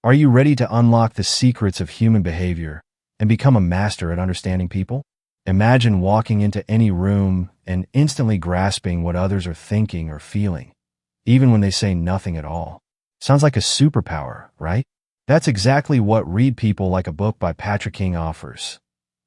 Are you ready to unlock the secrets of human behavior and become a master at understanding people? Imagine walking into any room and instantly grasping what others are thinking or feeling, even when they say nothing at all. Sounds like a superpower, right? That's exactly what Read People Like a Book by Patrick King offers.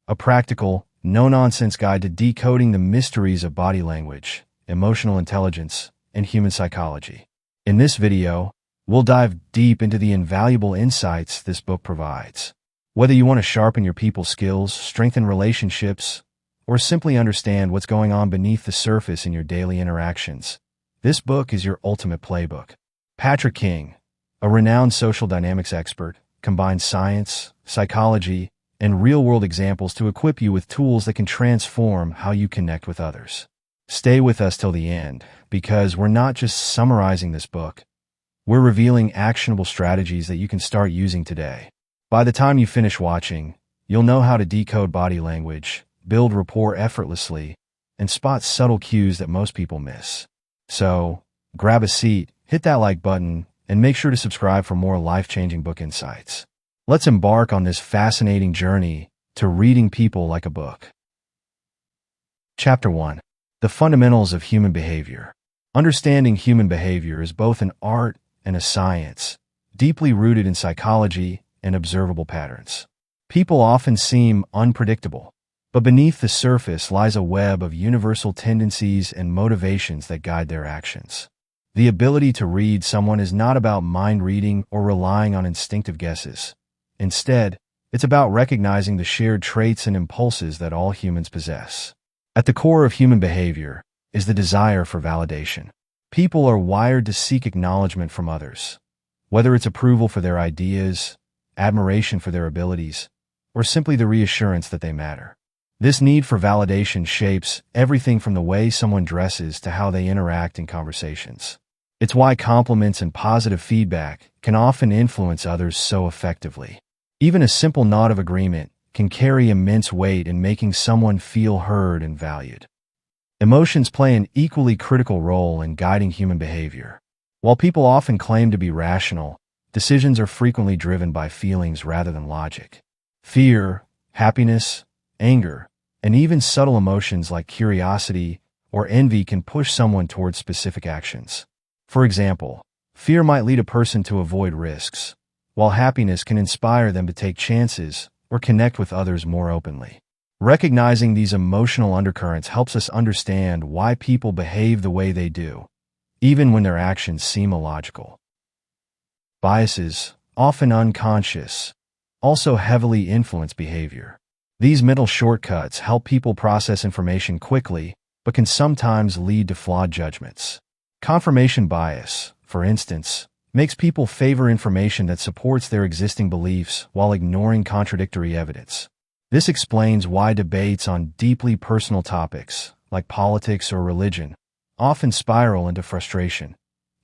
A practical, no-nonsense guide to decoding the mysteries of body language, emotional intelligence, and human psychology. In this video, we'll dive deep into the invaluable insights this book provides. Whether you want to sharpen your people skills, strengthen relationships, or simply understand what's going on beneath the surface in your daily interactions, this book is your ultimate playbook. Patrick King, a renowned social dynamics expert, combines science, psychology, and real-world examples to equip you with tools that can transform how you connect with others. Stay with us till the end, because we're not just summarizing this book. We're revealing actionable strategies that you can start using today. By the time you finish watching, you'll know how to decode body language, build rapport effortlessly, and spot subtle cues that most people miss. So, grab a seat, hit that like button, and make sure to subscribe for more life-changing book insights. Let's embark on this fascinating journey to reading people like a book. Chapter 1. The Fundamentals of Human Behavior. Understanding human behavior is both an art and a science, deeply rooted in psychology and observable patterns. People often seem unpredictable, but beneath the surface lies a web of universal tendencies and motivations that guide their actions. The ability to read someone is not about mind reading or relying on instinctive guesses. Instead, it's about recognizing the shared traits and impulses that all humans possess. At the core of human behavior is the desire for validation. People are wired to seek acknowledgement from others, whether it's approval for their ideas, admiration for their abilities, or simply the reassurance that they matter. This need for validation shapes everything from the way someone dresses to how they interact in conversations. It's why compliments and positive feedback can often influence others so effectively. Even a simple nod of agreement can carry immense weight in making someone feel heard and valued. Emotions play an equally critical role in guiding human behavior. While people often claim to be rational, decisions are frequently driven by feelings rather than logic. Fear, happiness, anger, and even subtle emotions like curiosity or envy can push someone towards specific actions. For example, fear might lead a person to avoid risks, while happiness can inspire them to take chances or connect with others more openly. Recognizing these emotional undercurrents helps us understand why people behave the way they do, even when their actions seem illogical. Biases, often unconscious, also heavily influence behavior. These mental shortcuts help people process information quickly, but can sometimes lead to flawed judgments. Confirmation bias, for instance, makes people favor information that supports their existing beliefs while ignoring contradictory evidence. This explains why debates on deeply personal topics, like politics or religion, often spiral into frustration.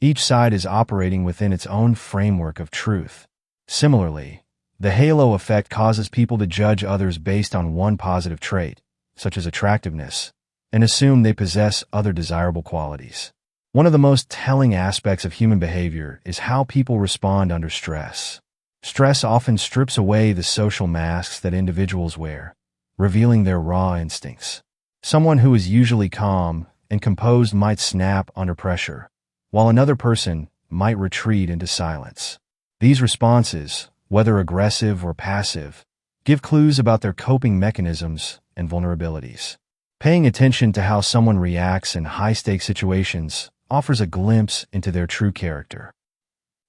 Each side is operating within its own framework of truth. Similarly, the halo effect causes people to judge others based on one positive trait, such as attractiveness, and assume they possess other desirable qualities. One of the most telling aspects of human behavior is how people respond under stress. Stress often strips away the social masks that individuals wear, revealing their raw instincts. Someone who is usually calm and composed might snap under pressure, while another person might retreat into silence. These responses, whether aggressive or passive, give clues about their coping mechanisms and vulnerabilities. Paying attention to how someone reacts in high-stakes situations offers a glimpse into their true character.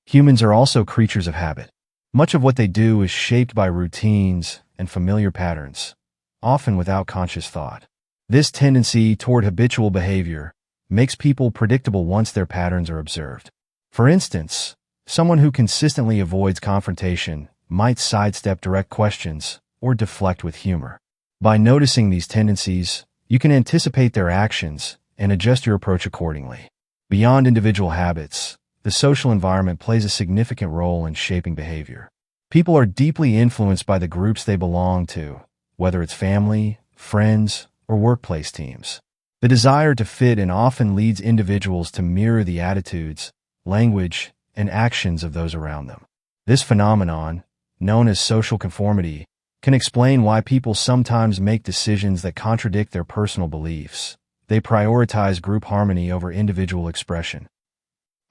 Humans are also creatures of habit. Much of what they do is shaped by routines and familiar patterns, often without conscious thought. This tendency toward habitual behavior makes people predictable once their patterns are observed. For instance, someone who consistently avoids confrontation might sidestep direct questions or deflect with humor. By noticing these tendencies, you can anticipate their actions and adjust your approach accordingly. Beyond individual habits, the social environment plays a significant role in shaping behavior. People are deeply influenced by the groups they belong to, whether it's family, friends, or workplace teams. The desire to fit in often leads individuals to mirror the attitudes, language, and actions of those around them. This phenomenon, known as social conformity, can explain why people sometimes make decisions that contradict their personal beliefs. They prioritize group harmony over individual expression.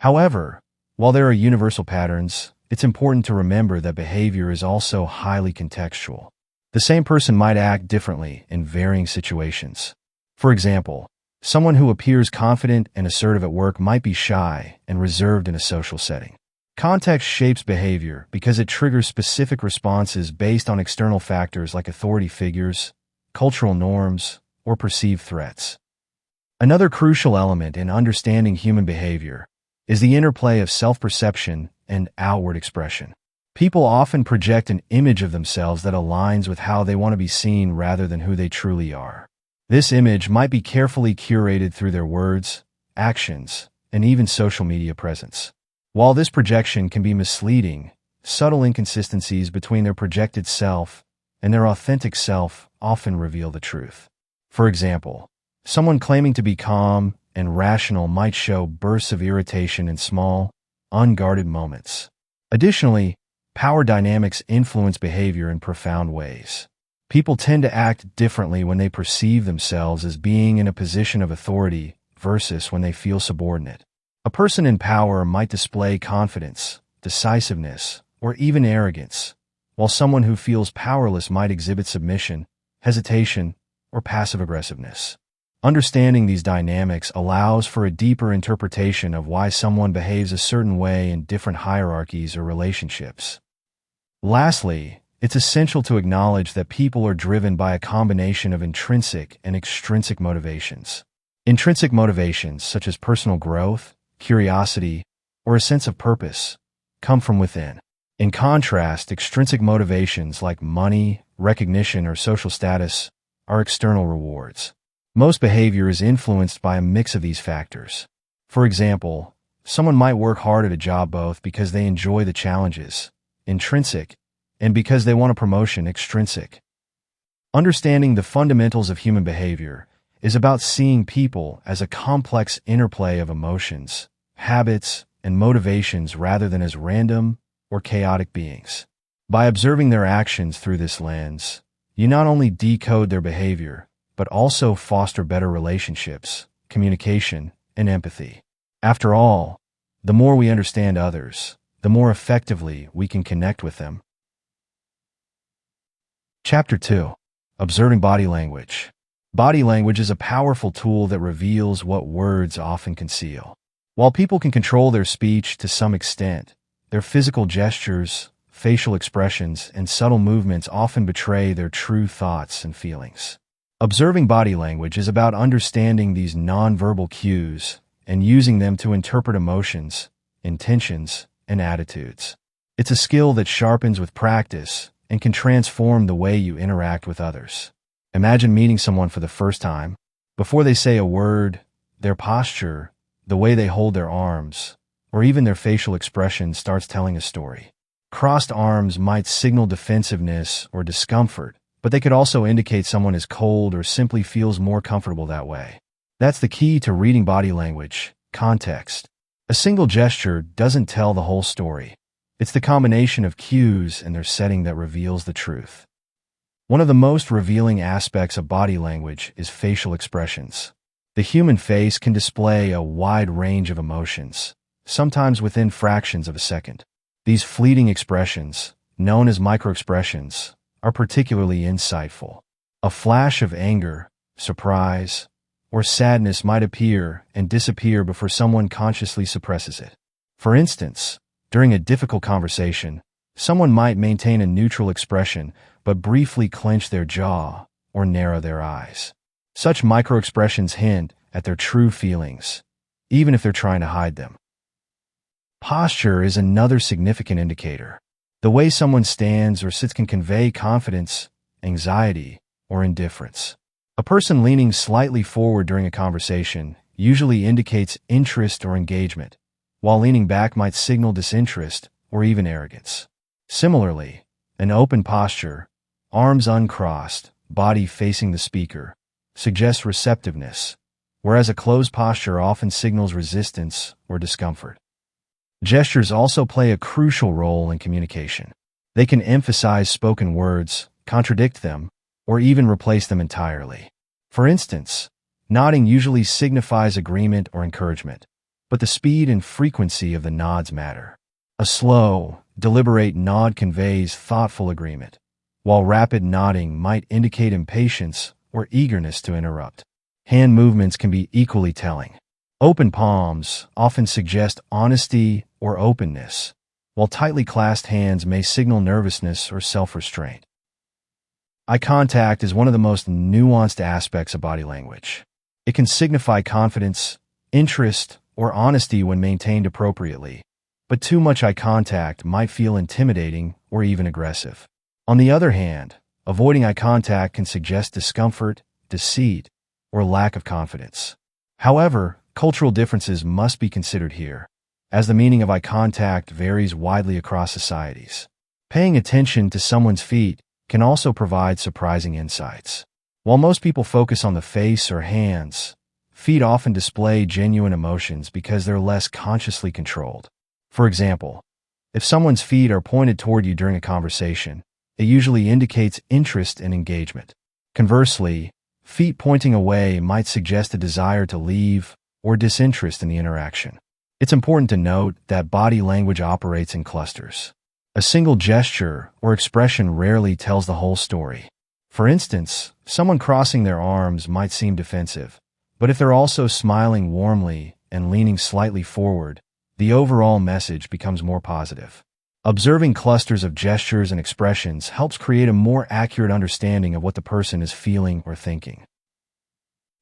However, while there are universal patterns, it's important to remember that behavior is also highly contextual. The same person might act differently in varying situations. For example, someone who appears confident and assertive at work might be shy and reserved in a social setting. Context shapes behavior because it triggers specific responses based on external factors like authority figures, cultural norms, or perceived threats. Another crucial element in understanding human behavior is the interplay of self-perception and outward expression. People often project an image of themselves that aligns with how they want to be seen rather than who they truly are. This image might be carefully curated through their words, actions, and even social media presence. While this projection can be misleading, subtle inconsistencies between their projected self and their authentic self often reveal the truth. For example, someone claiming to be calm and rational might show bursts of irritation in small, unguarded moments. Additionally, power dynamics influence behavior in profound ways. People tend to act differently when they perceive themselves as being in a position of authority versus when they feel subordinate. A person in power might display confidence, decisiveness, or even arrogance, while someone who feels powerless might exhibit submission, hesitation, or passive aggressiveness. Understanding these dynamics allows for a deeper interpretation of why someone behaves a certain way in different hierarchies or relationships. Lastly, it's essential to acknowledge that people are driven by a combination of intrinsic and extrinsic motivations. Intrinsic motivations, such as personal growth, curiosity, or a sense of purpose, come from within. In contrast, extrinsic motivations like money, recognition, or social status are external rewards. Most behavior is influenced by a mix of these factors. For example, someone might work hard at a job both because they enjoy the challenges, intrinsic, and because they want a promotion, extrinsic. Understanding the fundamentals of human behavior is about seeing people as a complex interplay of emotions, habits, and motivations rather than as random or chaotic beings. By observing their actions through this lens, you not only decode their behavior, but also foster better relationships, communication, and empathy. After all, the more we understand others, the more effectively we can connect with them. Chapter 2. Observing Body Language. Body language is a powerful tool that reveals what words often conceal. While people can control their speech to some extent, their physical gestures, facial expressions, and subtle movements often betray their true thoughts and feelings. Observing body language is about understanding these nonverbal cues and using them to interpret emotions, intentions, and attitudes. It's a skill that sharpens with practice and can transform the way you interact with others. Imagine meeting someone for the first time. Before they say a word, their posture, the way they hold their arms, or even their facial expression starts telling a story. Crossed arms might signal defensiveness or discomfort, but they could also indicate someone is cold or simply feels more comfortable that way. That's the key to reading body language: context. A single gesture doesn't tell the whole story. It's the combination of cues and their setting that reveals the truth. One of the most revealing aspects of body language is facial expressions. The human face can display a wide range of emotions, sometimes within fractions of a second. These fleeting expressions, known as microexpressions, are particularly insightful. A flash of anger, surprise, or sadness might appear and disappear before someone consciously suppresses it. For instance, during a difficult conversation, someone might maintain a neutral expression but briefly clench their jaw or narrow their eyes. Such microexpressions hint at their true feelings, even if they're trying to hide them. Posture is another significant indicator. The way someone stands or sits can convey confidence, anxiety, or indifference. A person leaning slightly forward during a conversation usually indicates interest or engagement, while leaning back might signal disinterest or even arrogance. Similarly, an open posture, arms uncrossed, body facing the speaker, suggests receptiveness, whereas a closed posture often signals resistance or discomfort. Gestures also play a crucial role in communication. They can emphasize spoken words, contradict them, or even replace them entirely. For instance, nodding usually signifies agreement or encouragement, but the speed and frequency of the nods matter. A slow, deliberate nod conveys thoughtful agreement, while rapid nodding might indicate impatience or eagerness to interrupt. Hand movements can be equally telling. Open palms often suggest honesty or openness, while tightly clasped hands may signal nervousness or self-restraint. Eye contact is one of the most nuanced aspects of body language. It can signify confidence, interest, or honesty when maintained appropriately, but too much eye contact might feel intimidating or even aggressive. On the other hand, avoiding eye contact can suggest discomfort, deceit, or lack of confidence. However, cultural differences must be considered here, as the meaning of eye contact varies widely across societies. Paying attention to someone's feet can also provide surprising insights. While most people focus on the face or hands, feet often display genuine emotions because they're less consciously controlled. For example, if someone's feet are pointed toward you during a conversation, it usually indicates interest and engagement. Conversely, feet pointing away might suggest a desire to leave or disinterest in the interaction. It's important to note that body language operates in clusters. A single gesture or expression rarely tells the whole story. For instance, someone crossing their arms might seem defensive, but if they're also smiling warmly and leaning slightly forward, the overall message becomes more positive. Observing clusters of gestures and expressions helps create a more accurate understanding of what the person is feeling or thinking.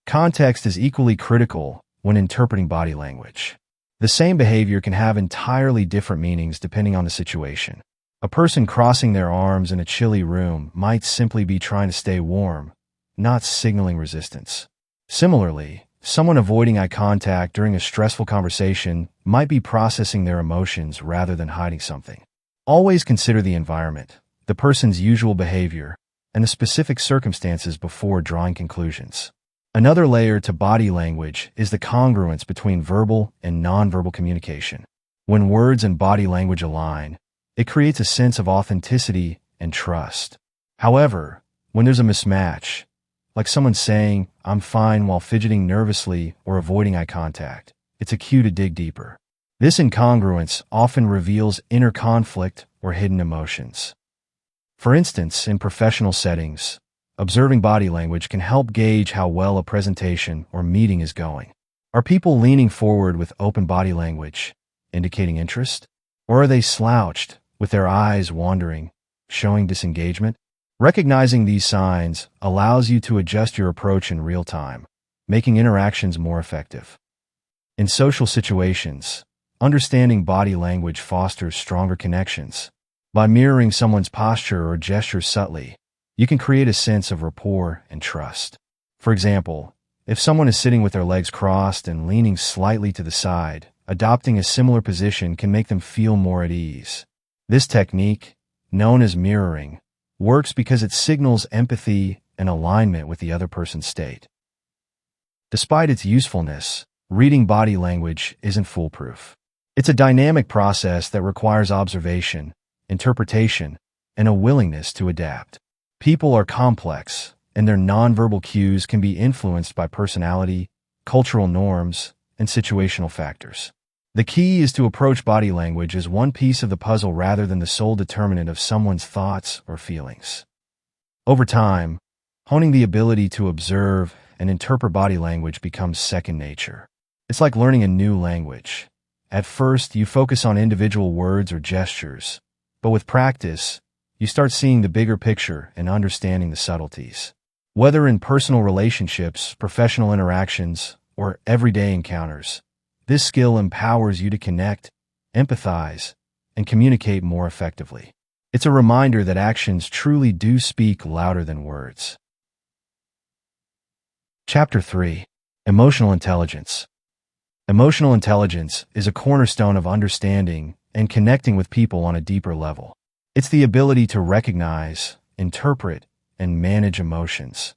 Context is equally critical when interpreting body language. The same behavior can have entirely different meanings depending on the situation. A person crossing their arms in a chilly room might simply be trying to stay warm, not signaling resistance. Similarly, someone avoiding eye contact during a stressful conversation might be processing their emotions rather than hiding something. Always consider the environment, the person's usual behavior, and the specific circumstances before drawing conclusions. Another layer to body language is the congruence between verbal and nonverbal communication. When words and body language align, it creates a sense of authenticity and trust. However, when there's a mismatch, like someone saying, "I'm fine," while fidgeting nervously or avoiding eye contact, it's a cue to dig deeper. This incongruence often reveals inner conflict or hidden emotions. For instance, in professional settings, observing body language can help gauge how well a presentation or meeting is going. Are people leaning forward with open body language, indicating interest? Or are they slouched, with their eyes wandering, showing disengagement? Recognizing these signs allows you to adjust your approach in real time, making interactions more effective. In social situations, understanding body language fosters stronger connections. By mirroring someone's posture or gesture subtly, you can create a sense of rapport and trust. For example, if someone is sitting with their legs crossed and leaning slightly to the side, adopting a similar position can make them feel more at ease. This technique, known as mirroring, works because it signals empathy and alignment with the other person's state. Despite its usefulness, reading body language isn't foolproof. It's a dynamic process that requires observation, interpretation, and a willingness to adapt. People are complex, and their nonverbal cues can be influenced by personality, cultural norms, and situational factors. The key is to approach body language as one piece of the puzzle rather than the sole determinant of someone's thoughts or feelings. Over time, honing the ability to observe and interpret body language becomes second nature. It's like learning a new language. At first, you focus on individual words or gestures, but with practice, you start seeing the bigger picture and understanding the subtleties. Whether in personal relationships, professional interactions, or everyday encounters, this skill empowers you to connect, empathize, and communicate more effectively. It's a reminder that actions truly do speak louder than words. Chapter 3. Emotional Intelligence. Emotional intelligence is a cornerstone of understanding and connecting with people on a deeper level. It's the ability to recognize, interpret, and manage emotions,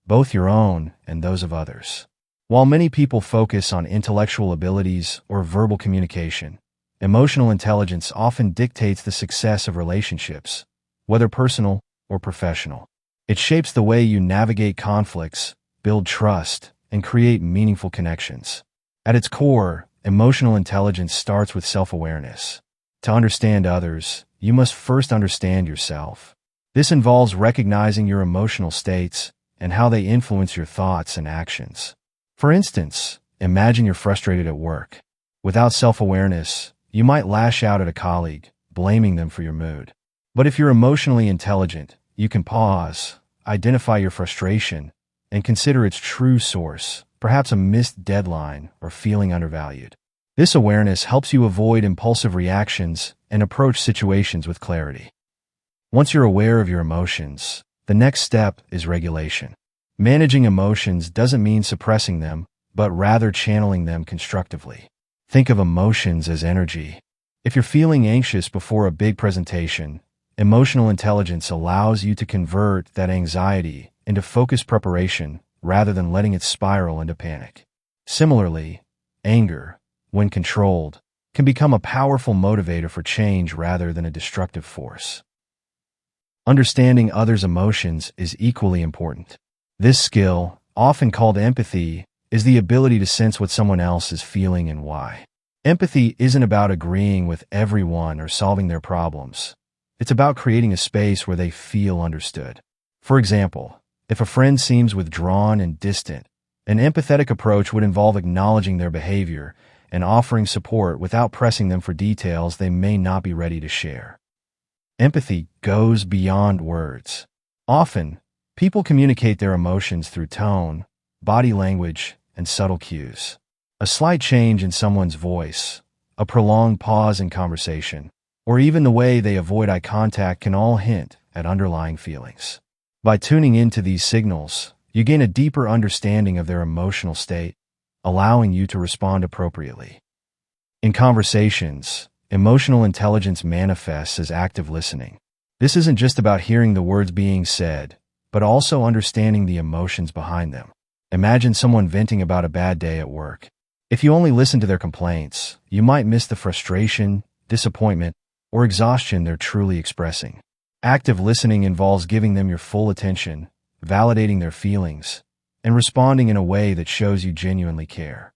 both your own and those of others. While many people focus on intellectual abilities or verbal communication, emotional intelligence often dictates the success of relationships, whether personal or professional. It shapes the way you navigate conflicts, build trust, and create meaningful connections. At its core, emotional intelligence starts with self-awareness. To understand others, you must first understand yourself. This involves recognizing your emotional states and how they influence your thoughts and actions. For instance, imagine you're frustrated at work. Without self-awareness, you might lash out at a colleague, blaming them for your mood. But if you're emotionally intelligent, you can pause, identify your frustration, and consider its true source, perhaps a missed deadline or feeling undervalued. This awareness helps you avoid impulsive reactions and approach situations with clarity. Once you're aware of your emotions, the next step is regulation. Managing emotions doesn't mean suppressing them, but rather channeling them constructively. Think of emotions as energy. If you're feeling anxious before a big presentation, emotional intelligence allows you to convert that anxiety into focused preparation rather than letting it spiral into panic. Similarly, anger, when controlled, can become a powerful motivator for change rather than a destructive force. Understanding others' emotions is equally important. This skill, often called empathy, is the ability to sense what someone else is feeling and why. Empathy isn't about agreeing with everyone or solving their problems. It's about creating a space where they feel understood. For example, if a friend seems withdrawn and distant, an empathetic approach would involve acknowledging their behavior and offering support without pressing them for details they may not be ready to share. Empathy goes beyond words. Often, people communicate their emotions through tone, body language, and subtle cues. A slight change in someone's voice, a prolonged pause in conversation, or even the way they avoid eye contact can all hint at underlying feelings. By tuning into these signals, you gain a deeper understanding of their emotional state, allowing you to respond appropriately. In conversations, emotional intelligence manifests as active listening. This isn't just about hearing the words being said, but also understanding the emotions behind them. Imagine someone venting about a bad day at work. If you only listen to their complaints, you might miss the frustration, disappointment, or exhaustion they're truly expressing. Active listening involves giving them your full attention, validating their feelings, and responding in a way that shows you genuinely care.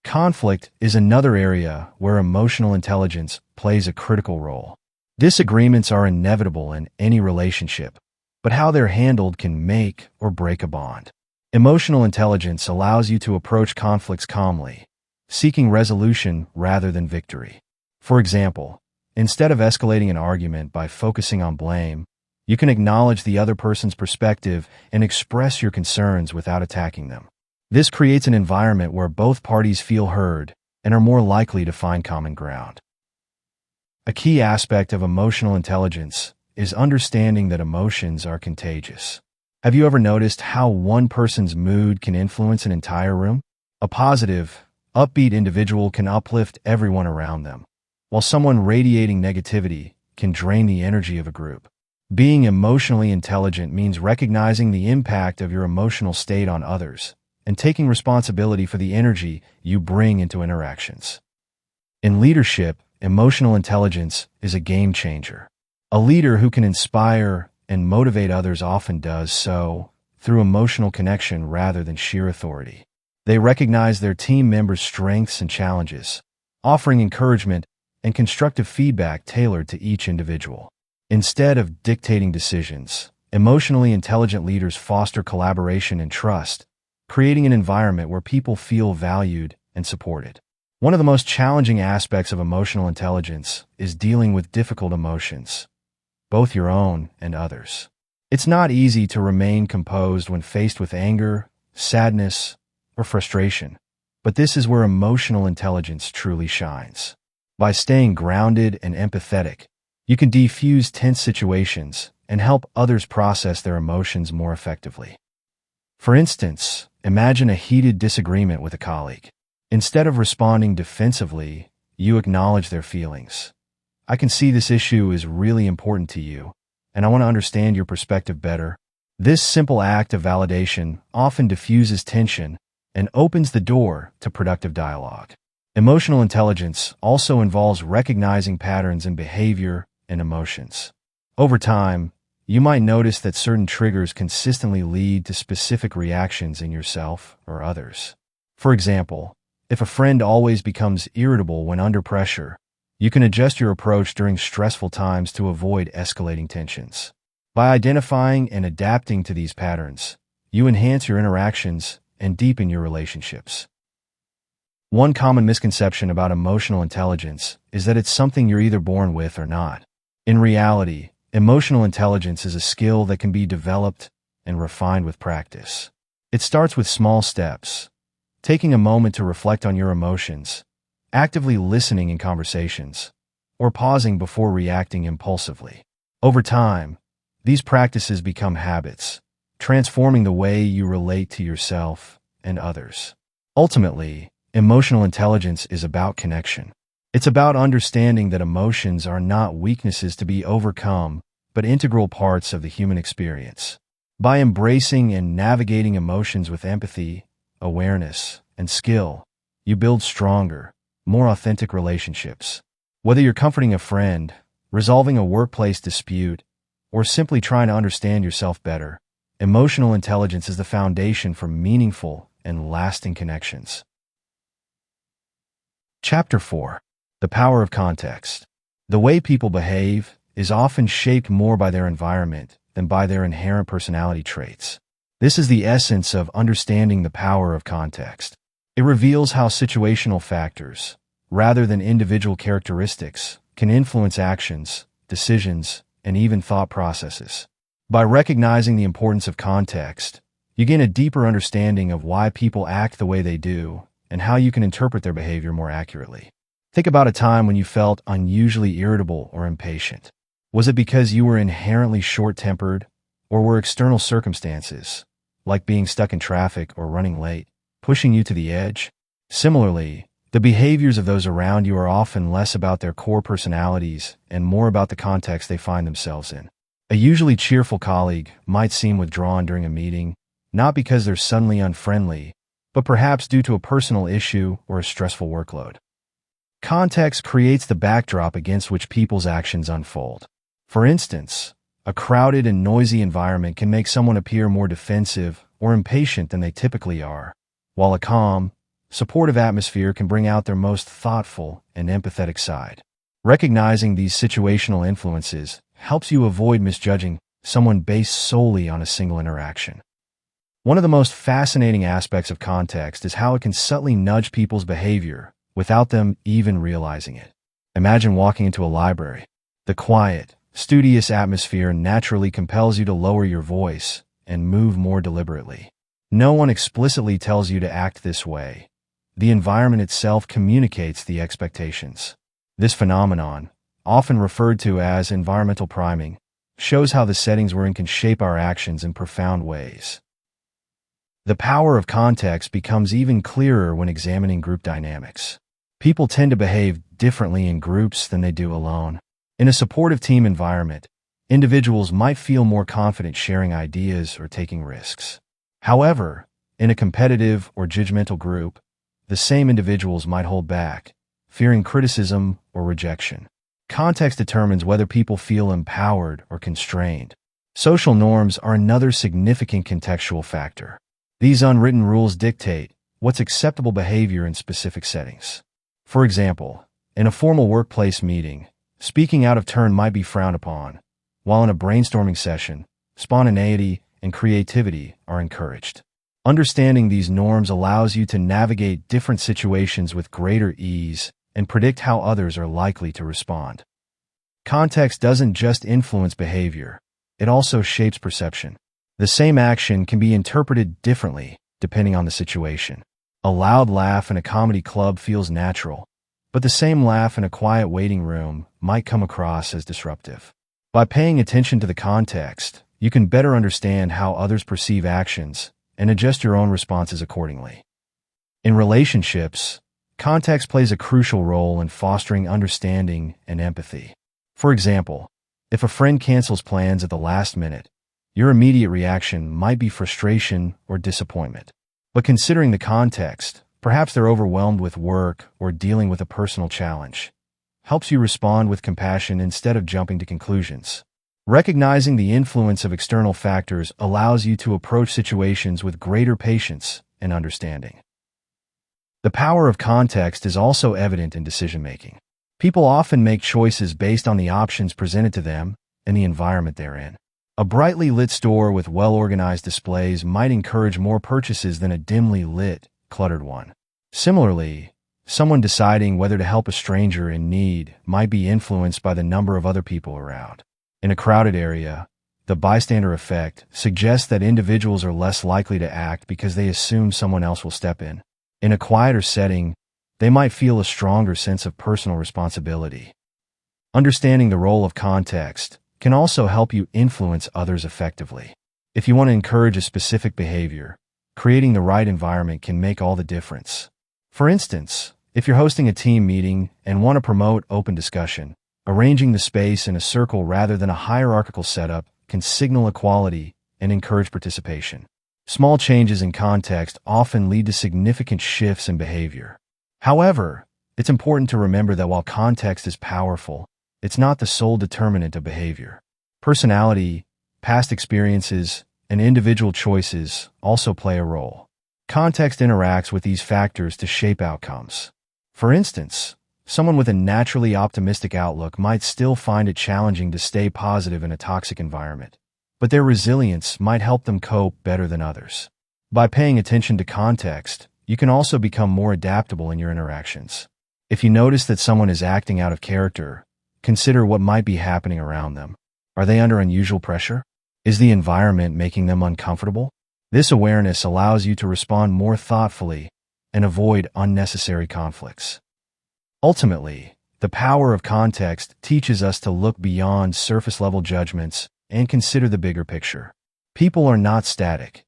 Conflict is another area where emotional intelligence plays a critical role. Disagreements are inevitable in any relationship, but how they're handled can make or break a bond. Emotional intelligence allows you to approach conflicts calmly, seeking resolution rather than victory. For example, instead of escalating an argument by focusing on blame, you can acknowledge the other person's perspective and express your concerns without attacking them. This creates an environment where both parties feel heard and are more likely to find common ground. A key aspect of emotional intelligence is understanding that emotions are contagious. Have you ever noticed how one person's mood can influence an entire room? A positive, upbeat individual can uplift everyone around them, while someone radiating negativity can drain the energy of a group. Being emotionally intelligent means recognizing the impact of your emotional state on others and taking responsibility for the energy you bring into interactions. In leadership, emotional intelligence is a game changer. A leader who can inspire and motivate others often does so through emotional connection rather than sheer authority. They recognize their team members' strengths and challenges, offering encouragement and constructive feedback tailored to each individual. Instead of dictating decisions, emotionally intelligent leaders foster collaboration and trust, creating an environment where people feel valued and supported. One of the most challenging aspects of emotional intelligence is dealing with difficult emotions, both your own and others. It's not easy to remain composed when faced with anger, sadness, or frustration, but this is where emotional intelligence truly shines. By staying grounded and empathetic, you can defuse tense situations and help others process their emotions more effectively. For instance, imagine a heated disagreement with a colleague. Instead of responding defensively, you acknowledge their feelings. I can see this issue is really important to you, and I want to understand your perspective better. This simple act of validation often diffuses tension and opens the door to productive dialogue. Emotional intelligence also involves recognizing patterns in behavior and emotions. Over time, you might notice that certain triggers consistently lead to specific reactions in yourself or others. For example, if a friend always becomes irritable when under pressure, you can adjust your approach during stressful times to avoid escalating tensions. By identifying and adapting to these patterns, you enhance your interactions and deepen your relationships. One common misconception about emotional intelligence is that it's something you're either born with or not. In reality, emotional intelligence is a skill that can be developed and refined with practice. It starts with small steps, taking a moment to reflect on your emotions, actively listening in conversations, or pausing before reacting impulsively. Over time, these practices become habits, transforming the way you relate to yourself and others. Ultimately, emotional intelligence is about connection. It's about understanding that emotions are not weaknesses to be overcome, but integral parts of the human experience. By embracing and navigating emotions with empathy, awareness, and skill, you build stronger, more authentic relationships. Whether you're comforting a friend, resolving a workplace dispute, or simply trying to understand yourself better, emotional intelligence is the foundation for meaningful and lasting connections. Chapter 4. The Power of Context. The way people behave is often shaped more by their environment than by their inherent personality traits. This is the essence of understanding the power of context. It reveals how situational factors, rather than individual characteristics, can influence actions, decisions, and even thought processes. By recognizing the importance of context, you gain a deeper understanding of why people act the way they do and how you can interpret their behavior more accurately. Think about a time when you felt unusually irritable or impatient. Was it because you were inherently short-tempered, or were external circumstances, like being stuck in traffic or running late, pushing you to the edge? Similarly, the behaviors of those around you are often less about their core personalities and more about the context they find themselves in. A usually cheerful colleague might seem withdrawn during a meeting, not because they're suddenly unfriendly, but perhaps due to a personal issue or a stressful workload. Context creates the backdrop against which people's actions unfold. For instance, a crowded and noisy environment can make someone appear more defensive or impatient than they typically are, while a calm, supportive atmosphere can bring out their most thoughtful and empathetic side. Recognizing these situational influences helps you avoid misjudging someone based solely on a single interaction. One of the most fascinating aspects of context is how it can subtly nudge people's behavior without them even realizing it. Imagine walking into a library. The quiet, studious atmosphere naturally compels you to lower your voice and move more deliberately. No one explicitly tells you to act this way. The environment itself communicates the expectations. This phenomenon, often referred to as environmental priming, shows how the settings we're in can shape our actions in profound ways. The power of context becomes even clearer when examining group dynamics. People tend to behave differently in groups than they do alone. In a supportive team environment, individuals might feel more confident sharing ideas or taking risks. However, in a competitive or judgmental group, the same individuals might hold back, fearing criticism or rejection. Context determines whether people feel empowered or constrained. Social norms are another significant contextual factor. These unwritten rules dictate what's acceptable behavior in specific settings. For example, in a formal workplace meeting, speaking out of turn might be frowned upon, while in a brainstorming session, spontaneity and creativity are encouraged. Understanding these norms allows you to navigate different situations with greater ease and predict how others are likely to respond. Context doesn't just influence behavior, it also shapes perception. The same action can be interpreted differently depending on the situation. A loud laugh in a comedy club feels natural, but the same laugh in a quiet waiting room might come across as disruptive. By paying attention to the context, you can better understand how others perceive actions and adjust your own responses accordingly. In relationships, context plays a crucial role in fostering understanding and empathy. For example, if a friend cancels plans at the last minute, your immediate reaction might be frustration or disappointment. But considering the context, Perhaps they're overwhelmed with work or dealing with a personal challenge. Helps you respond with compassion instead of jumping to conclusions. Recognizing the influence of external factors allows you to approach situations with greater patience and understanding. The power of context is also evident in decision-making. People often make choices based on the options presented to them and the environment they're in. A brightly lit store with well-organized displays might encourage more purchases than a dimly lit, cluttered one. Similarly, someone deciding whether to help a stranger in need might be influenced by the number of other people around. In a crowded area, the bystander effect suggests that individuals are less likely to act because they assume someone else will step in. In a quieter setting, they might feel a stronger sense of personal responsibility. Understanding the role of context can also help you influence others effectively. If you want to encourage a specific behavior, creating the right environment can make all the difference. For instance, if you're hosting a team meeting and want to promote open discussion, arranging the space in a circle rather than a hierarchical setup can signal equality and encourage participation. Small changes in context often lead to significant shifts in behavior. However, it's important to remember that while context is powerful, it's not the sole determinant of behavior. Personality, past experiences, and individual choices also play a role. Context interacts with these factors to shape outcomes. For instance, someone with a naturally optimistic outlook might still find it challenging to stay positive in a toxic environment, but their resilience might help them cope better than others. By paying attention to context, you can also become more adaptable in your interactions. If you notice that someone is acting out of character, consider what might be happening around them. Are they under unusual pressure? Is the environment making them uncomfortable? This awareness allows you to respond more thoughtfully and avoid unnecessary conflicts. Ultimately, the power of context teaches us to look beyond surface-level judgments and consider the bigger picture. People are not static.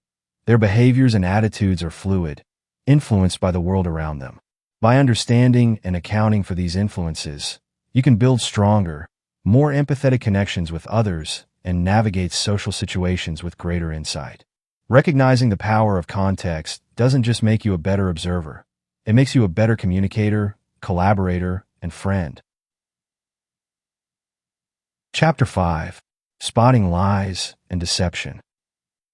Their behaviors and attitudes are fluid, influenced by the world around them. By understanding and accounting for these influences, you can build stronger, more empathetic connections with others and navigate social situations with greater insight. Recognizing the power of context doesn't just make you a better observer. It makes you a better communicator, collaborator, and friend. Chapter 5. Spotting Lies and Deception.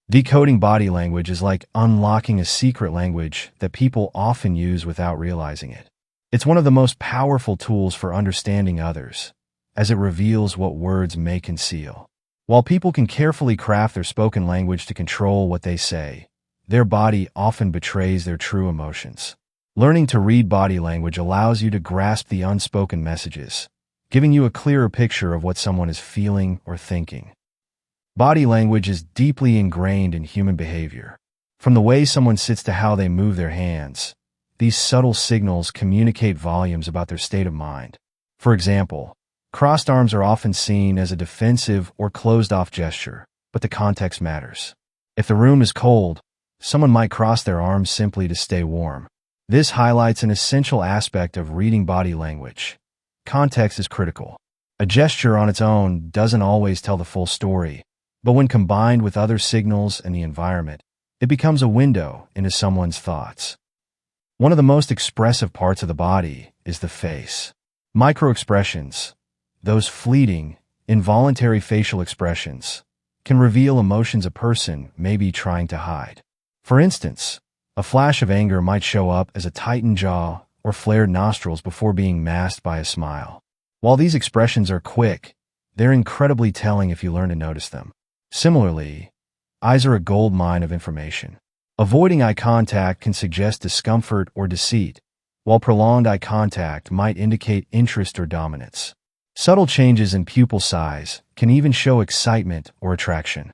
Decoding body language is like unlocking a secret language that people often use without realizing it. It's one of the most powerful tools for understanding others, as it reveals what words may conceal. While people can carefully craft their spoken language to control what they say, their body often betrays their true emotions. Learning to read body language allows you to grasp the unspoken messages, giving you a clearer picture of what someone is feeling or thinking. Body language is deeply ingrained in human behavior. From the way someone sits to how they move their hands, these subtle signals communicate volumes about their state of mind. For example, crossed arms are often seen as a defensive or closed-off gesture, but the context matters. If the room is cold, someone might cross their arms simply to stay warm. This highlights an essential aspect of reading body language. Context is critical. A gesture on its own doesn't always tell the full story, but when combined with other signals and the environment, it becomes a window into someone's thoughts. One of the most expressive parts of the body is the face. Microexpressions, those fleeting, involuntary facial expressions, can reveal emotions a person may be trying to hide. For instance, a flash of anger might show up as a tightened jaw or flared nostrils before being masked by a smile. While these expressions are quick, they're incredibly telling if you learn to notice them. Similarly, eyes are a goldmine of information. Avoiding eye contact can suggest discomfort or deceit, while prolonged eye contact might indicate interest or dominance. Subtle changes in pupil size can even show excitement or attraction.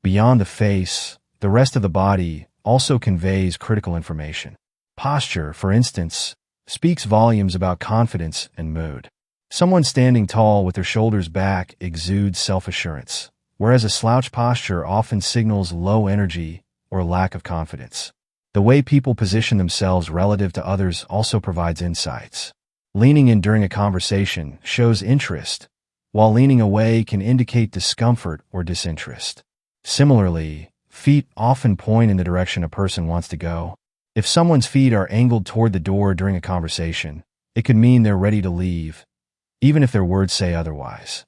Beyond the face, the rest of the body also conveys critical information. Posture, for instance, speaks volumes about confidence and mood. Someone standing tall with their shoulders back exudes self-assurance, whereas a slouch posture often signals low energy or lack of confidence. The way people position themselves relative to others also provides insights. Leaning in during a conversation shows interest, while leaning away can indicate discomfort or disinterest. Similarly, feet often point in the direction a person wants to go. If someone's feet are angled toward the door during a conversation, it could mean they're ready to leave, even if their words say otherwise.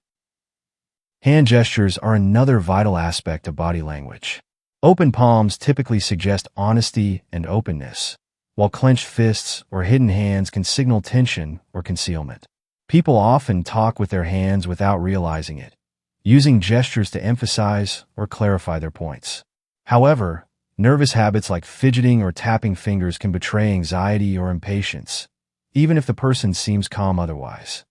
Hand gestures are another vital aspect of body language. Open palms typically suggest honesty and openness, while clenched fists or hidden hands can signal tension or concealment. People often talk with their hands without realizing it, using gestures to emphasize or clarify their points. However, nervous habits like fidgeting or tapping fingers can betray anxiety or impatience, even if the person seems calm otherwise.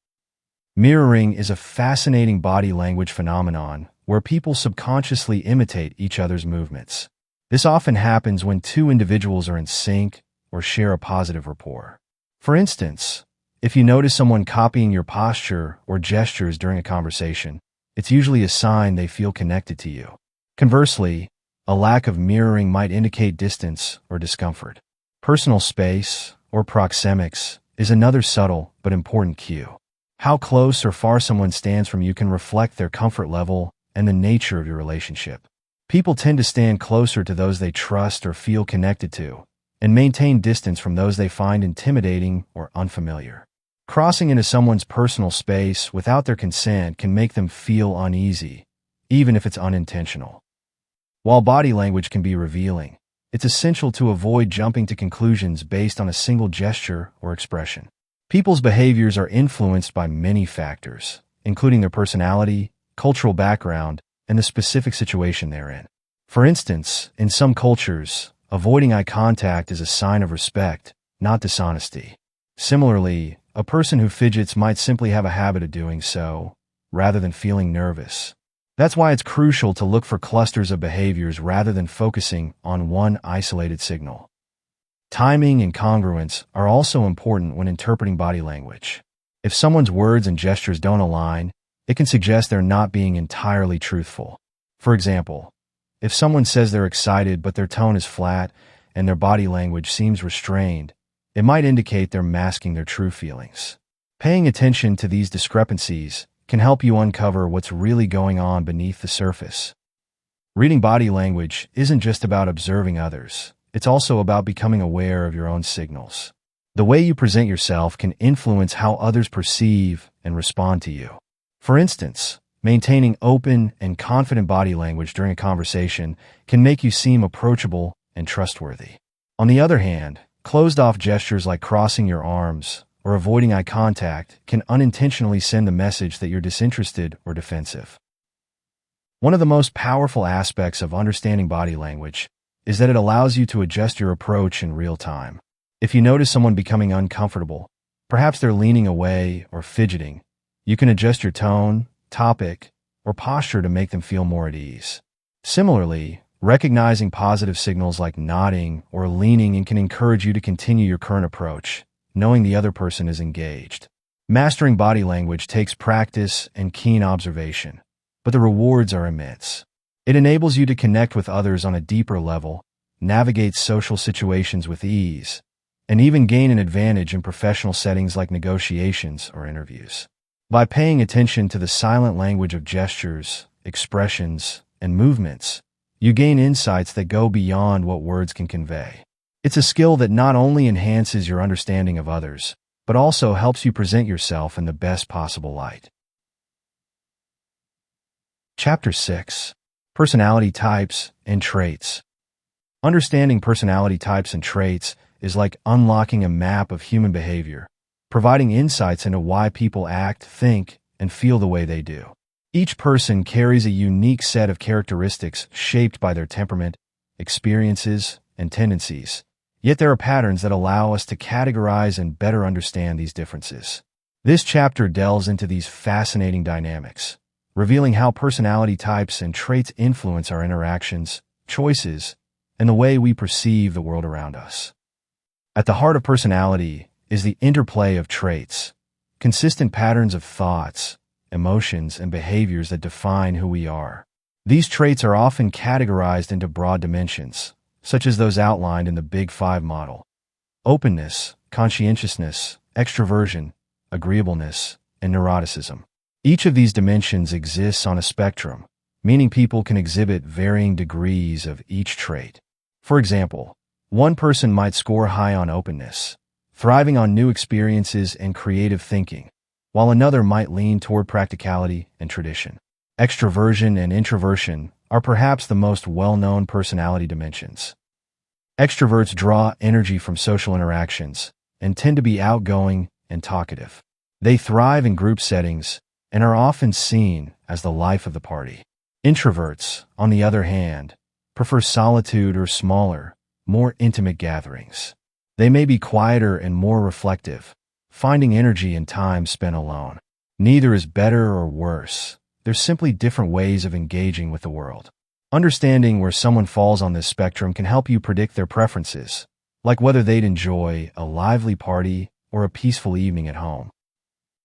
Mirroring is a fascinating body language phenomenon where people subconsciously imitate each other's movements. This often happens when two individuals are in sync or share a positive rapport. For instance, if you notice someone copying your posture or gestures during a conversation, it's usually a sign they feel connected to you. Conversely, a lack of mirroring might indicate distance or discomfort. Personal space, or proxemics, is another subtle but important cue. How close or far someone stands from you can reflect their comfort level and the nature of your relationship. People tend to stand closer to those they trust or feel connected to, and maintain distance from those they find intimidating or unfamiliar. Crossing into someone's personal space without their consent can make them feel uneasy, even if it's unintentional. While body language can be revealing, it's essential to avoid jumping to conclusions based on a single gesture or expression. People's behaviors are influenced by many factors, including their personality, cultural background, and the specific situation they're in. For instance, in some cultures, avoiding eye contact is a sign of respect, not dishonesty. Similarly, a person who fidgets might simply have a habit of doing so, rather than feeling nervous. That's why it's crucial to look for clusters of behaviors rather than focusing on one isolated signal. Timing and congruence are also important when interpreting body language. If someone's words and gestures don't align, it can suggest they're not being entirely truthful. For example, if someone says they're excited but their tone is flat and their body language seems restrained, it might indicate they're masking their true feelings. Paying attention to these discrepancies can help you uncover what's really going on beneath the surface. Reading body language isn't just about observing others. It's also about becoming aware of your own signals. The way you present yourself can influence how others perceive and respond to you. For instance, maintaining open and confident body language during a conversation can make you seem approachable and trustworthy. On the other hand, closed-off gestures like crossing your arms or avoiding eye contact can unintentionally send the message that you're disinterested or defensive. One of the most powerful aspects of understanding body language is that it allows you to adjust your approach in real time. If you notice someone becoming uncomfortable, perhaps they're leaning away or fidgeting, you can adjust your tone, topic, or posture to make them feel more at ease. Similarly, recognizing positive signals like nodding or leaning in can encourage you to continue your current approach, knowing the other person is engaged. Mastering body language takes practice and keen observation, but the rewards are immense. It enables you to connect with others on a deeper level, navigate social situations with ease, and even gain an advantage in professional settings like negotiations or interviews. By paying attention to the silent language of gestures, expressions, and movements, you gain insights that go beyond what words can convey. It's a skill that not only enhances your understanding of others, but also helps you present yourself in the best possible light. Chapter 6. Personality Types and Traits. Understanding personality types and traits is like unlocking a map of human behavior, providing insights into why people act, think, and feel the way they do. Each person carries a unique set of characteristics shaped by their temperament, experiences, and tendencies, yet there are patterns that allow us to categorize and better understand these differences. This chapter delves into these fascinating dynamics, revealing how personality types and traits influence our interactions, choices, and the way we perceive the world around us. At the heart of personality is the interplay of traits, consistent patterns of thoughts, emotions, and behaviors that define who we are. These traits are often categorized into broad dimensions, such as those outlined in the Big Five model: openness, conscientiousness, extroversion, agreeableness, and neuroticism. Each of these dimensions exists on a spectrum, meaning people can exhibit varying degrees of each trait. For example, One person might score high on openness, thriving on new experiences and creative thinking, while another might lean toward practicality and tradition. Extroversion and introversion are perhaps the most well-known personality dimensions. Extroverts draw energy from social interactions and tend to be outgoing and talkative. They thrive in group settings and are often seen as the life of the party. Introverts, on the other hand, prefer solitude or smaller, more intimate gatherings. They may be quieter and more reflective, finding energy in time spent alone. Neither is better or worse. They're simply different ways of engaging with the world. Understanding where someone falls on this spectrum can help you predict their preferences, like whether they'd enjoy a lively party or a peaceful evening at home.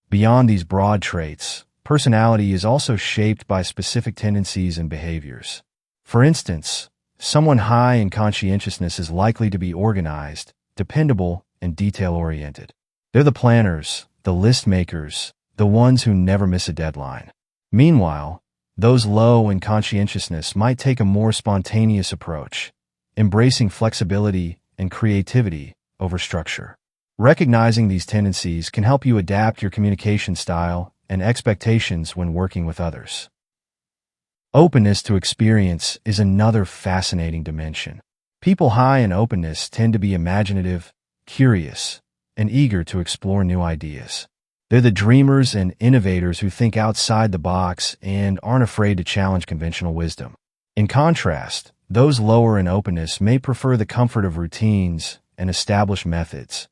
Beyond these broad traits, personality is also shaped by specific tendencies and behaviors. For instance, someone high in conscientiousness is likely to be organized, dependable, and detail-oriented. They're the planners, the list makers, the ones who never miss a deadline. Meanwhile, those low in conscientiousness might take a more spontaneous approach, embracing flexibility and creativity over structure. Recognizing these tendencies can help you adapt your communication style and expectations when working with others. Openness to experience is another fascinating dimension. People high in openness tend to be imaginative, curious, and eager to explore new ideas. They're the dreamers and innovators who think outside the box and aren't afraid to challenge conventional wisdom. In contrast, those lower in openness may prefer the comfort of routines and established methods,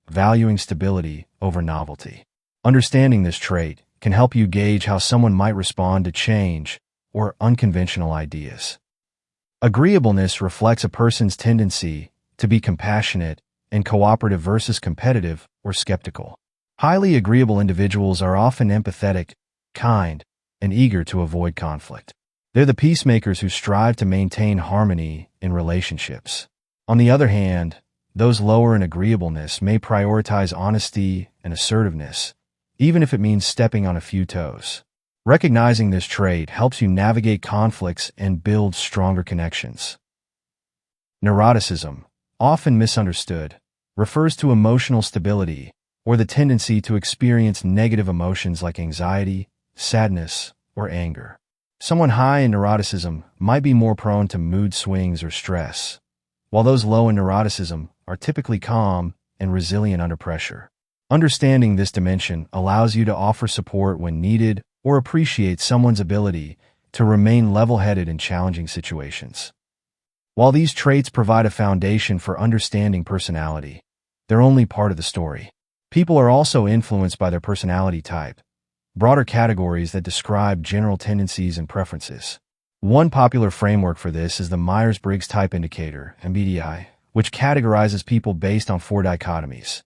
valuing stability over novelty. Understanding this trait can help you gauge how someone might respond to change or unconventional ideas. Agreeableness reflects a person's tendency to be compassionate and cooperative versus competitive or skeptical. Highly agreeable individuals are often empathetic, kind, and eager to avoid conflict. They're the peacemakers who strive to maintain harmony in relationships. On the other hand, those lower in agreeableness may prioritize honesty and assertiveness, even if it means stepping on a few toes. Recognizing this trait helps you navigate conflicts and build stronger connections. Neuroticism, often misunderstood, refers to emotional stability or the tendency to experience negative emotions like anxiety, sadness, or anger. Someone high in neuroticism might be more prone to mood swings or stress, while those low in neuroticism are typically calm and resilient under pressure. Understanding this dimension allows you to offer support when needed or appreciate someone's ability to remain level-headed in challenging situations. While these traits provide a foundation for understanding personality, they're only part of the story. People are also influenced by their personality type, broader categories that describe general tendencies and preferences. One popular framework for this is the Myers-Briggs Type Indicator, MBTI, which categorizes people based on 4 dichotomies: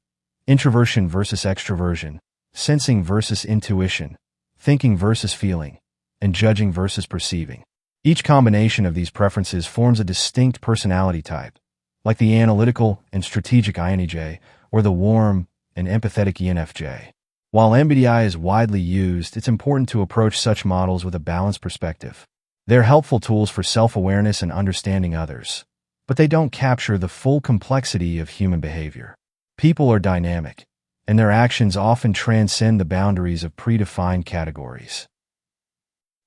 introversion versus extroversion, sensing versus intuition, thinking versus feeling, and judging versus perceiving. Each combination of these preferences forms a distinct personality type, like the analytical and strategic INEJ or the warm and empathetic ENFJ. While MBTI is widely used, it's important to approach such models with a balanced perspective. They're helpful tools for self-awareness and understanding others, but they don't capture the full complexity of human behavior. People are dynamic, and their actions often transcend the boundaries of predefined categories.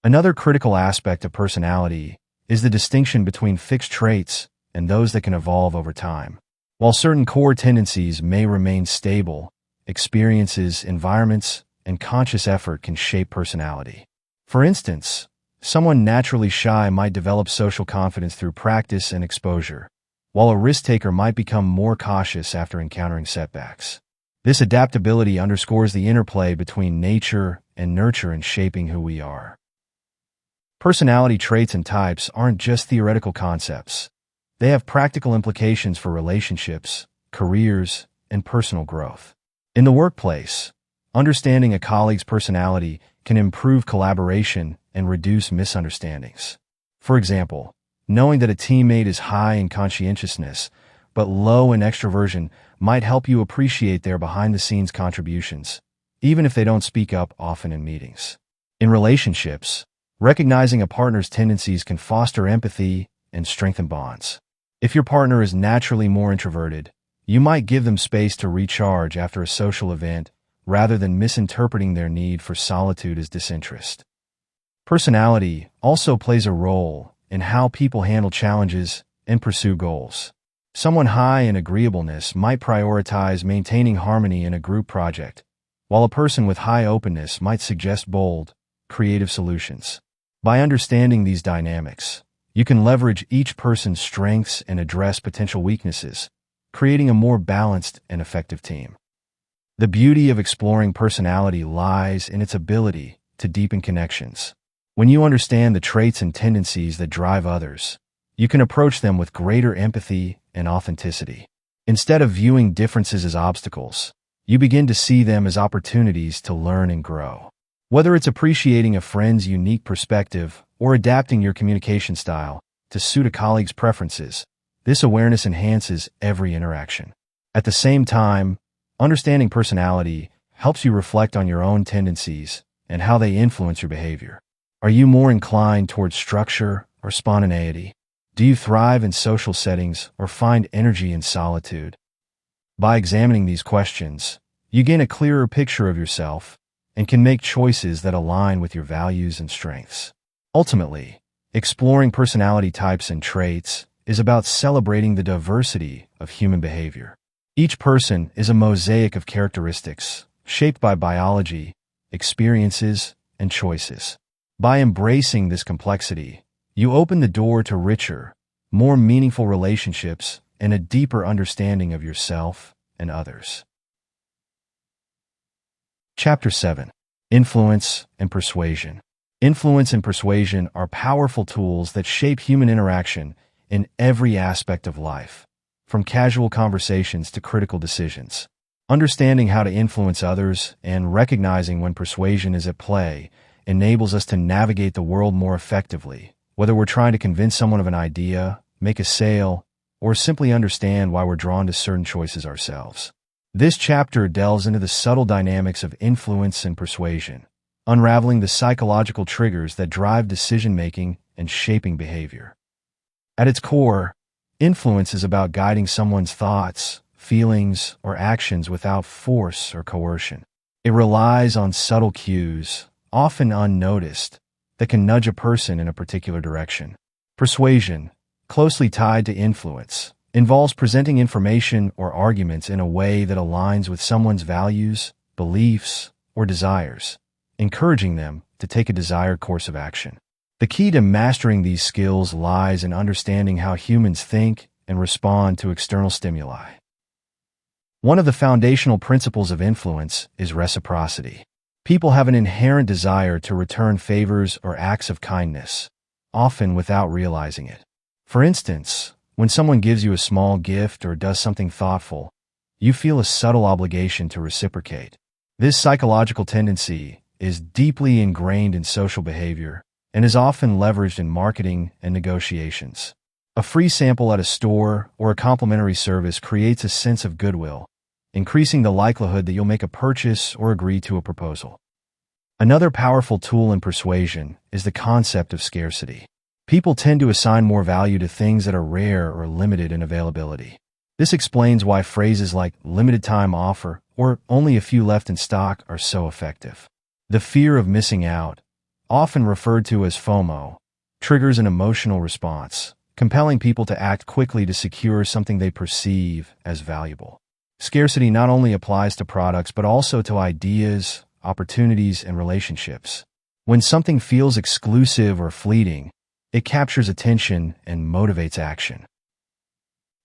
Another critical aspect of personality is the distinction between fixed traits and those that can evolve over time. While certain core tendencies may remain stable, experiences, environments, and conscious effort can shape personality. For instance, someone naturally shy might develop social confidence through practice and exposure, while a risk-taker might become more cautious after encountering setbacks. This adaptability underscores the interplay between nature and nurture in shaping who we are. Personality traits and types aren't just theoretical concepts. They have practical implications for relationships, careers, and personal growth. In the workplace, understanding a colleague's personality can improve collaboration and reduce misunderstandings. For example, knowing that a teammate is high in conscientiousness but low in extroversion might help you appreciate their behind-the-scenes contributions, even if they don't speak up often in meetings. In relationships, recognizing a partner's tendencies can foster empathy and strengthen bonds. If your partner is naturally more introverted, you might give them space to recharge after a social event rather than misinterpreting their need for solitude as disinterest. Personality also plays a role in how people handle challenges and pursue goals. Someone high in agreeableness might prioritize maintaining harmony in a group project, while a person with high openness might suggest bold, creative solutions. By understanding these dynamics, you can leverage each person's strengths and address potential weaknesses, creating a more balanced and effective team. The beauty of exploring personality lies in its ability to deepen connections. When you understand the traits and tendencies that drive others, you can approach them with greater empathy and authenticity. Instead of viewing differences as obstacles, you begin to see them as opportunities to learn and grow. Whether it's appreciating a friend's unique perspective or adapting your communication style to suit a colleague's preferences, this awareness enhances every interaction. At the same time, understanding personality helps you reflect on your own tendencies and how they influence your behavior. Are you more inclined towards structure or spontaneity? Do you thrive in social settings or find energy in solitude? By examining these questions, you gain a clearer picture of yourself and can make choices that align with your values and strengths. Ultimately, exploring personality types and traits is about celebrating the diversity of human behavior. Each person is a mosaic of characteristics shaped by biology, experiences, and choices. By embracing this complexity, you open the door to richer, more meaningful relationships and a deeper understanding of yourself and others. Chapter 7. Influence and Persuasion. Influence and persuasion are powerful tools that shape human interaction in every aspect of life, from casual conversations to critical decisions. Understanding how to influence others and recognizing when persuasion is at play enables us to navigate the world more effectively, whether we're trying to convince someone of an idea, make a sale, or simply understand why we're drawn to certain choices ourselves. This chapter delves into the subtle dynamics of influence and persuasion, unraveling the psychological triggers that drive decision-making and shaping behavior. At its core, influence is about guiding someone's thoughts, feelings, or actions without force or coercion. It relies on subtle cues, often unnoticed, that can nudge a person in a particular direction. Persuasion, closely tied to influence, involves presenting information or arguments in a way that aligns with someone's values, beliefs, or desires, encouraging them to take a desired course of action. The key to mastering these skills lies in understanding how humans think and respond to external stimuli. One of the foundational principles of influence is reciprocity. People have an inherent desire to return favors or acts of kindness, often without realizing it. For instance, when someone gives you a small gift or does something thoughtful, you feel a subtle obligation to reciprocate. This psychological tendency is deeply ingrained in social behavior and is often leveraged in marketing and negotiations. A free sample at a store or a complimentary service creates a sense of goodwill, increasing the likelihood that you'll make a purchase or agree to a proposal. Another powerful tool in persuasion is the concept of scarcity. People tend to assign more value to things that are rare or limited in availability. This explains why phrases like limited time offer or only a few left in stock are so effective. The fear of missing out, often referred to as FOMO, triggers an emotional response, compelling people to act quickly to secure something they perceive as valuable. Scarcity not only applies to products but also to ideas, opportunities, and relationships. When something feels exclusive or fleeting, it captures attention and motivates action.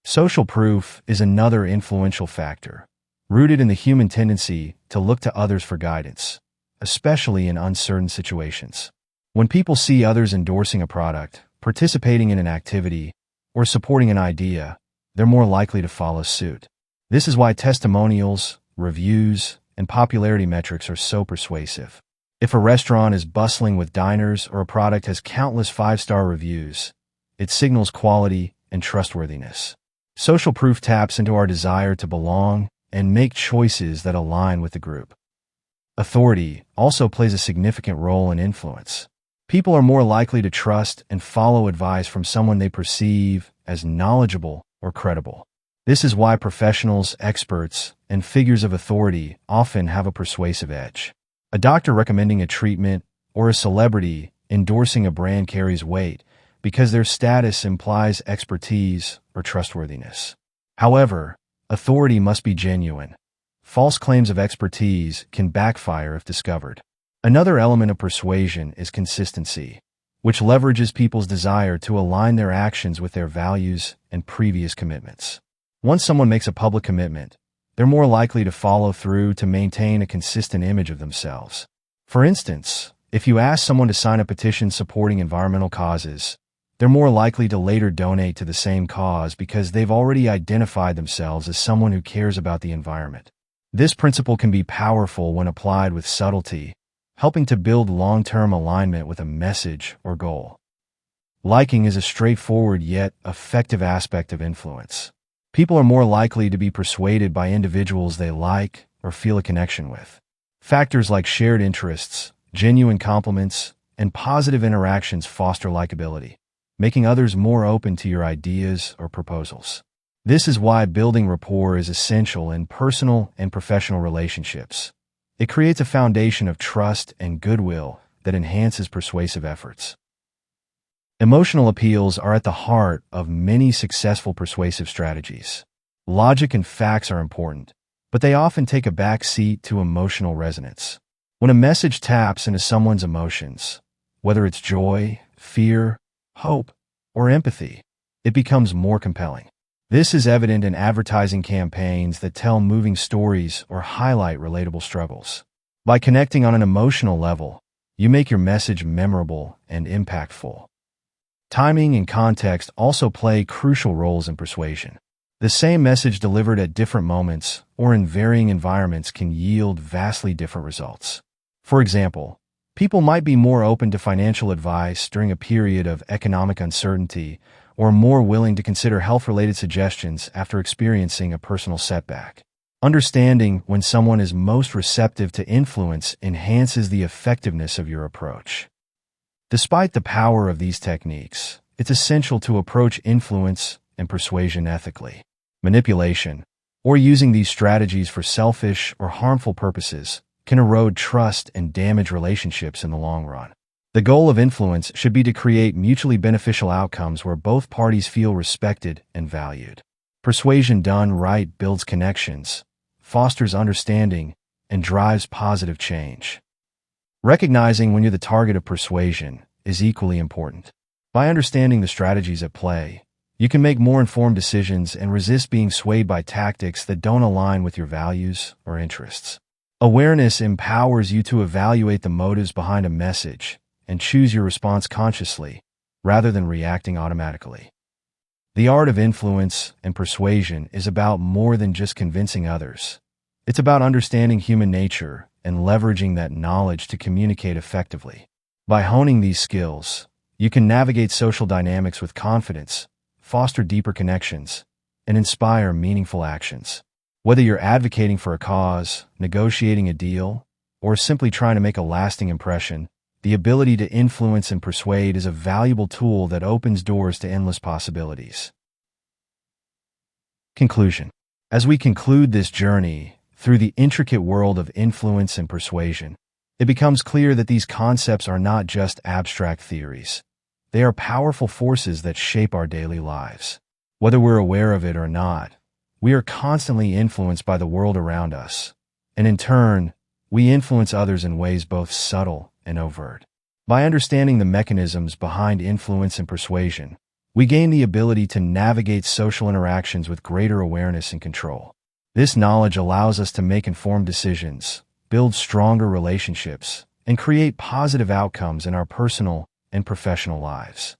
Social proof is another influential factor, rooted in the human tendency to look to others for guidance, especially in uncertain situations. When people see others endorsing a product, participating in an activity, or supporting an idea, they're more likely to follow suit. This is why testimonials, reviews, and popularity metrics are so persuasive. If a restaurant is bustling with diners or a product has countless 5-star reviews, it signals quality and trustworthiness. Social proof taps into our desire to belong and make choices that align with the group. Authority also plays a significant role in influence. People are more likely to trust and follow advice from someone they perceive as knowledgeable or credible. This is why professionals, experts, and figures of authority often have a persuasive edge. A doctor recommending a treatment or a celebrity endorsing a brand carries weight because their status implies expertise or trustworthiness. However, authority must be genuine. False claims of expertise can backfire if discovered. Another element of persuasion is consistency, which leverages people's desire to align their actions with their values and previous commitments. Once someone makes a public commitment, they're more likely to follow through to maintain a consistent image of themselves. For instance, if you ask someone to sign a petition supporting environmental causes, they're more likely to later donate to the same cause because they've already identified themselves as someone who cares about the environment. This principle can be powerful when applied with subtlety, helping to build long-term alignment with a message or goal. Liking is a straightforward yet effective aspect of influence. People are more likely to be persuaded by individuals they like or feel a connection with. Factors like shared interests, genuine compliments, and positive interactions foster likability, making others more open to your ideas or proposals. This is why building rapport is essential in personal and professional relationships. It creates a foundation of trust and goodwill that enhances persuasive efforts. Emotional appeals are at the heart of many successful persuasive strategies. Logic and facts are important, but they often take a back seat to emotional resonance. When a message taps into someone's emotions, whether it's joy, fear, hope, or empathy, it becomes more compelling. This is evident in advertising campaigns that tell moving stories or highlight relatable struggles. By connecting on an emotional level, you make your message memorable and impactful. Timing and context also play crucial roles in persuasion. The same message delivered at different moments or in varying environments can yield vastly different results. For example, people might be more open to financial advice during a period of economic uncertainty or more willing to consider health-related suggestions after experiencing a personal setback. Understanding when someone is most receptive to influence enhances the effectiveness of your approach. Despite the power of these techniques, it's essential to approach influence and persuasion ethically. Manipulation, or using these strategies for selfish or harmful purposes, can erode trust and damage relationships in the long run. The goal of influence should be to create mutually beneficial outcomes where both parties feel respected and valued. Persuasion done right builds connections, fosters understanding, and drives positive change. Recognizing when you're the target of persuasion is equally important. By understanding the strategies at play, you can make more informed decisions and resist being swayed by tactics that don't align with your values or interests. Awareness empowers you to evaluate the motives behind a message and choose your response consciously, rather than reacting automatically. The art of influence and persuasion is about more than just convincing others. It's about understanding human nature and leveraging that knowledge to communicate effectively. By honing these skills, you can navigate social dynamics with confidence, foster deeper connections, and inspire meaningful actions. Whether you're advocating for a cause, negotiating a deal, or simply trying to make a lasting impression, the ability to influence and persuade is a valuable tool that opens doors to endless possibilities. Conclusion. As we conclude this journey through the intricate world of influence and persuasion, it becomes clear that these concepts are not just abstract theories. They are powerful forces that shape our daily lives. Whether we're aware of it or not, we are constantly influenced by the world around us, and in turn, we influence others in ways both subtle and overt. By understanding the mechanisms behind influence and persuasion, we gain the ability to navigate social interactions with greater awareness and control. This knowledge allows us to make informed decisions, build stronger relationships, and create positive outcomes in our personal and professional lives.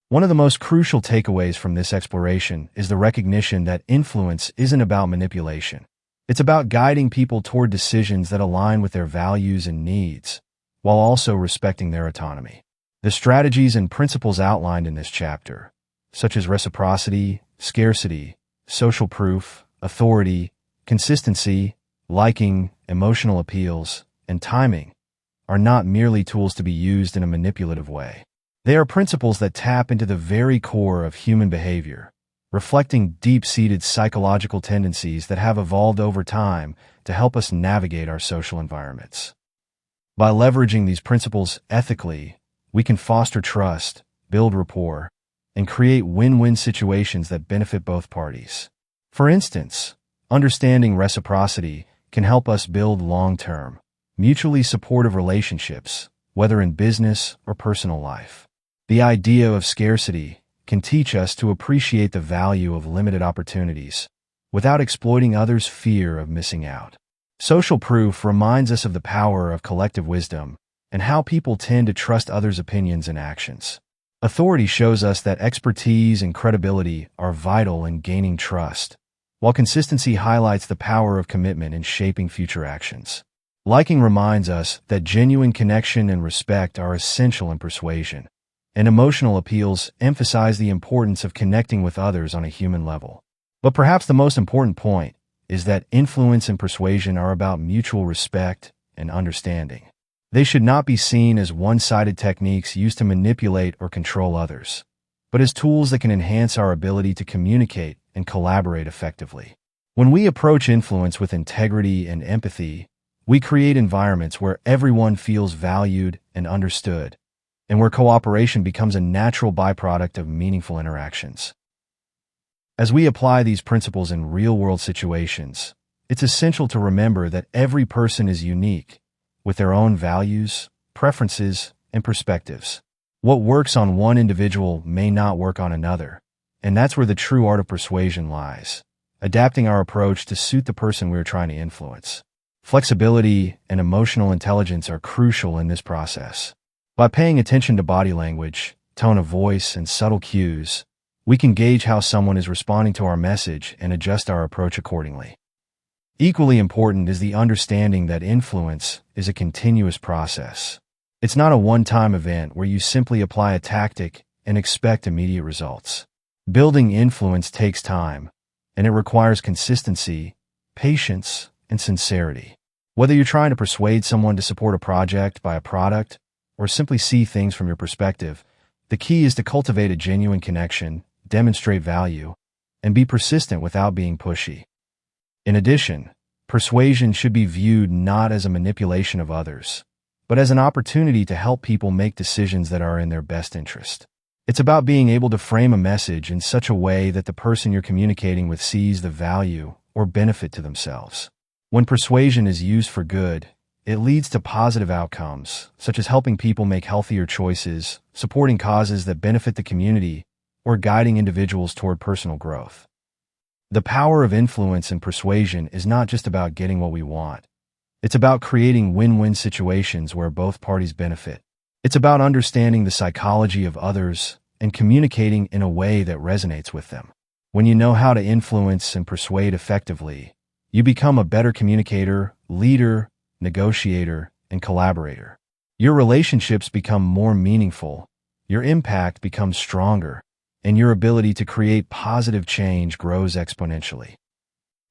One of the most crucial takeaways from this exploration is the recognition that influence isn't about manipulation. It's about guiding people toward decisions that align with their values and needs, while also respecting their autonomy. The strategies and principles outlined in this chapter, such as reciprocity, scarcity, social proof, authority, consistency, liking, emotional appeals, and timing, are not merely tools to be used in a manipulative way. They are principles that tap into the very core of human behavior, reflecting deep-seated psychological tendencies that have evolved over time to help us navigate our social environments. By leveraging these principles ethically, we can foster trust, build rapport, and create win-win situations that benefit both parties. For instance, understanding reciprocity can help us build long-term, mutually supportive relationships, whether in business or personal life. The idea of scarcity can teach us to appreciate the value of limited opportunities without exploiting others' fear of missing out. Social proof reminds us of the power of collective wisdom and how people tend to trust others' opinions and actions. Authority shows us that expertise and credibility are vital in gaining trust, while consistency highlights the power of commitment in shaping future actions. Liking reminds us that genuine connection and respect are essential in persuasion, and emotional appeals emphasize the importance of connecting with others on a human level. But perhaps the most important point is that influence and persuasion are about mutual respect and understanding. They should not be seen as one-sided techniques used to manipulate or control others, but as tools that can enhance our ability to communicate and collaborate effectively. When we approach influence with integrity and empathy, we create environments where everyone feels valued and understood, and where cooperation becomes a natural byproduct of meaningful interactions. As we apply these principles in real-world situations, it's essential to remember that every person is unique, with their own values, preferences, and perspectives. What works on one individual may not work on another, and that's where the true art of persuasion lies, adapting our approach to suit the person we're trying to influence. Flexibility and emotional intelligence are crucial in this process. By paying attention to body language, tone of voice, and subtle cues, we can gauge how someone is responding to our message and adjust our approach accordingly. Equally important is the understanding that influence is a continuous process. It's not a one-time event where you simply apply a tactic and expect immediate results. Building influence takes time, and it requires consistency, patience, and sincerity. Whether you're trying to persuade someone to support a project, buy a product, or simply see things from your perspective, the key is to cultivate a genuine connection, demonstrate value, and be persistent without being pushy. In addition, persuasion should be viewed not as a manipulation of others, but as an opportunity to help people make decisions that are in their best interest. It's about being able to frame a message in such a way that the person you're communicating with sees the value or benefit to themselves. When persuasion is used for good, it leads to positive outcomes, such as helping people make healthier choices, supporting causes that benefit the community, or guiding individuals toward personal growth. The power of influence and persuasion is not just about getting what we want. It's about creating win-win situations where both parties benefit. It's about understanding the psychology of others and communicating in a way that resonates with them. When you know how to influence and persuade effectively, you become a better communicator, leader, negotiator, and collaborator. Your relationships become more meaningful, your impact becomes stronger, and your ability to create positive change grows exponentially.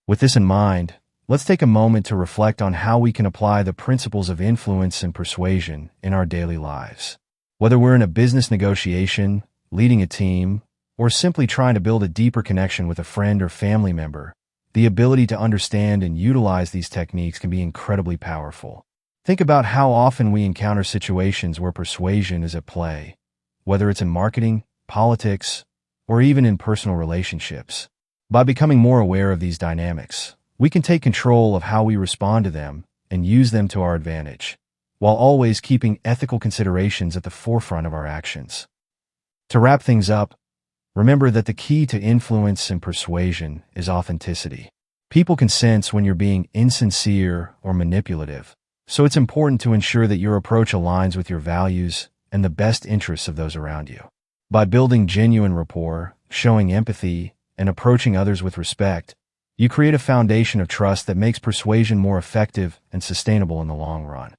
With this in mind, let's take a moment to reflect on how we can apply the principles of influence and persuasion in our daily lives. Whether we're in a business negotiation, leading a team, or simply trying to build a deeper connection with a friend or family member, the ability to understand and utilize these techniques can be incredibly powerful. Think about how often we encounter situations where persuasion is at play, whether it's in marketing, politics, or even in personal relationships. By becoming more aware of these dynamics, we can take control of how we respond to them and use them to our advantage, while always keeping ethical considerations at the forefront of our actions. To wrap things up, remember that the key to influence and persuasion is authenticity. People can sense when you're being insincere or manipulative, so it's important to ensure that your approach aligns with your values and the best interests of those around you. By building genuine rapport, showing empathy, and approaching others with respect, you create a foundation of trust that makes persuasion more effective and sustainable in the long run.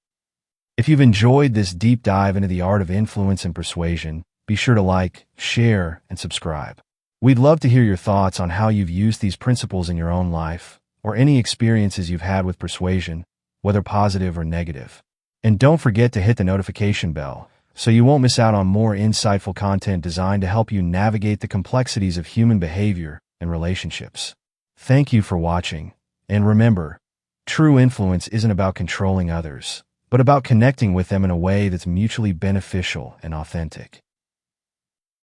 If you've enjoyed this deep dive into the art of influence and persuasion, be sure to like, share, and subscribe. We'd love to hear your thoughts on how you've used these principles in your own life, or any experiences you've had with persuasion, whether positive or negative. And don't forget to hit the notification bell so you won't miss out on more insightful content designed to help you navigate the complexities of human behavior and relationships. Thank you for watching, and remember, true influence isn't about controlling others, but about connecting with them in a way that's mutually beneficial and authentic.